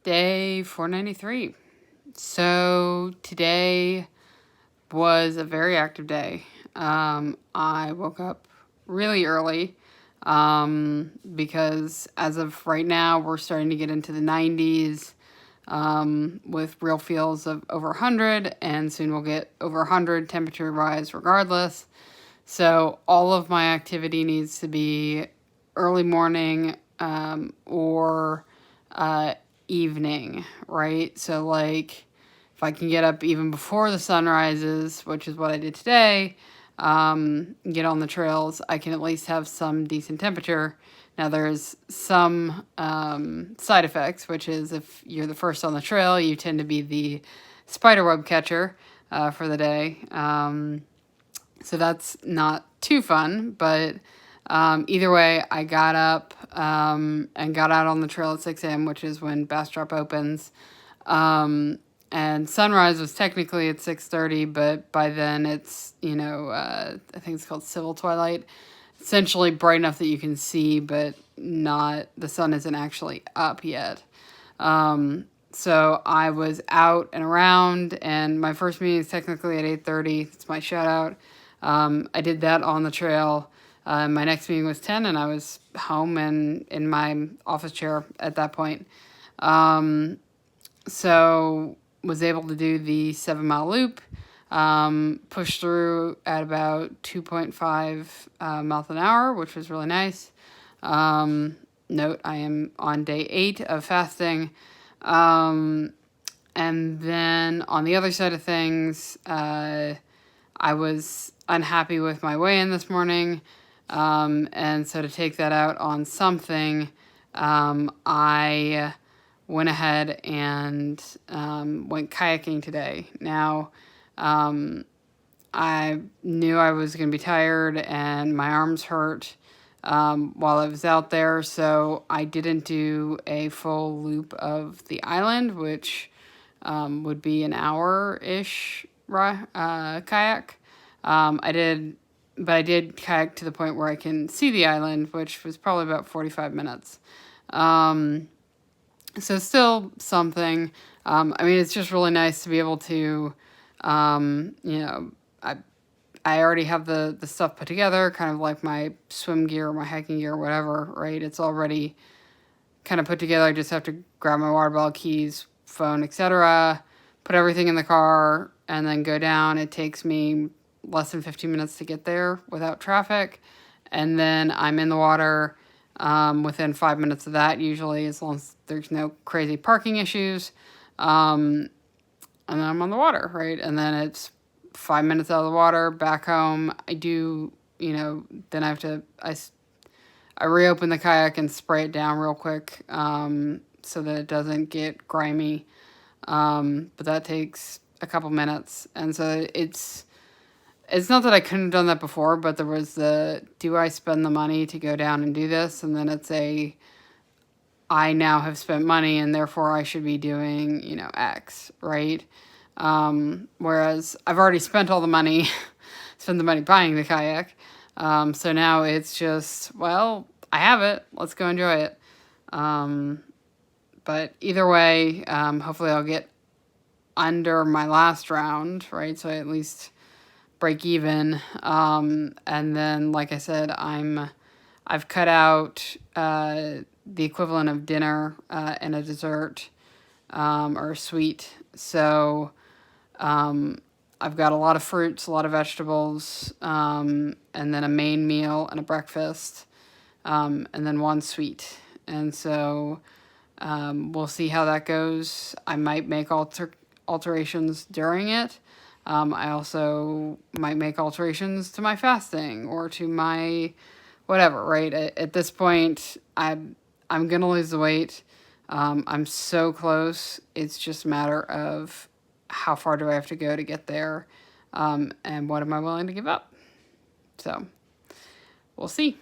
Day 493. So today was a very active day. I woke up really early because as of right now, we're starting to get into the 90s with real feels of over 100, and soon we'll get over 100 temperature rise regardless. So all of my activity needs to be early morning or evening, right? So, like, if I can get up even before the sun rises, which is what I did today, get on the trails, I can at least have some decent temperature. Now, there's some side effects, which is if you're the first on the trail, you tend to be the spiderweb catcher for the day. So that's not too fun, but either way, I got up and got out on the trail at 6 a.m., which is when Bastrop opens. And sunrise was technically at 6:30, but by then it's, I think it's called civil twilight. Essentially bright enough that you can see, but not, the sun isn't actually up yet. So I was out and around, and my first meeting is technically at 8:30. It's my shout out. I did that on the trail. My next meeting was 10, and I was home and in my office chair at that point. So was able to do the 7 mile loop, pushed through at about 2.5 miles an hour, which was really nice. Note, I am on day 8 of fasting. And then on the other side of things, I was unhappy with my weigh-in this morning. And so to take that out on something, I went ahead and went kayaking today. Now, I knew I was going to be tired and my arms hurt while I was out there, so I didn't do a full loop of the island, which would be an hour-ish kayak. I did kayak to the point where I can see the island, which was probably about 45 minutes. So still something. It's just really nice to be able to, I already have the stuff put together, kind of like my swim gear, my hiking gear, whatever, right? It's already kind of put together. I just have to grab my water bottle, keys, phone, etc., put everything in the car, and then go down. It takes me less than 15 minutes to get there without traffic. And then I'm in the water within 5 minutes of that, usually, as long as there's no crazy parking issues. And then I'm on the water, right? And then it's 5 minutes out of the water, back home. I do, then I reopen the kayak and spray it down real quick so that it doesn't get grimy. But that takes a couple minutes. And so it's not that I couldn't have done that before, but there was do I spend the money to go down and do this? And then it's I now have spent money and therefore I should be doing, X, right? Whereas I've already spent all the money, spent the money buying the kayak. So now it's just, well, I have it. Let's go enjoy it. But either way, hopefully I'll get under my last round, right? So I at least break even. And then, like I said, I've cut out the equivalent of dinner and a dessert or a sweet. So I've got a lot of fruits, a lot of vegetables, and then a main meal and a breakfast, and then one sweet. And so we'll see how that goes. I might make alterations during it. I also might make alterations to my fasting or to my whatever, right? At this point, I'm going to lose the weight. I'm so close. It's just a matter of how far do I have to go to get there, and what am I willing to give up? So we'll see.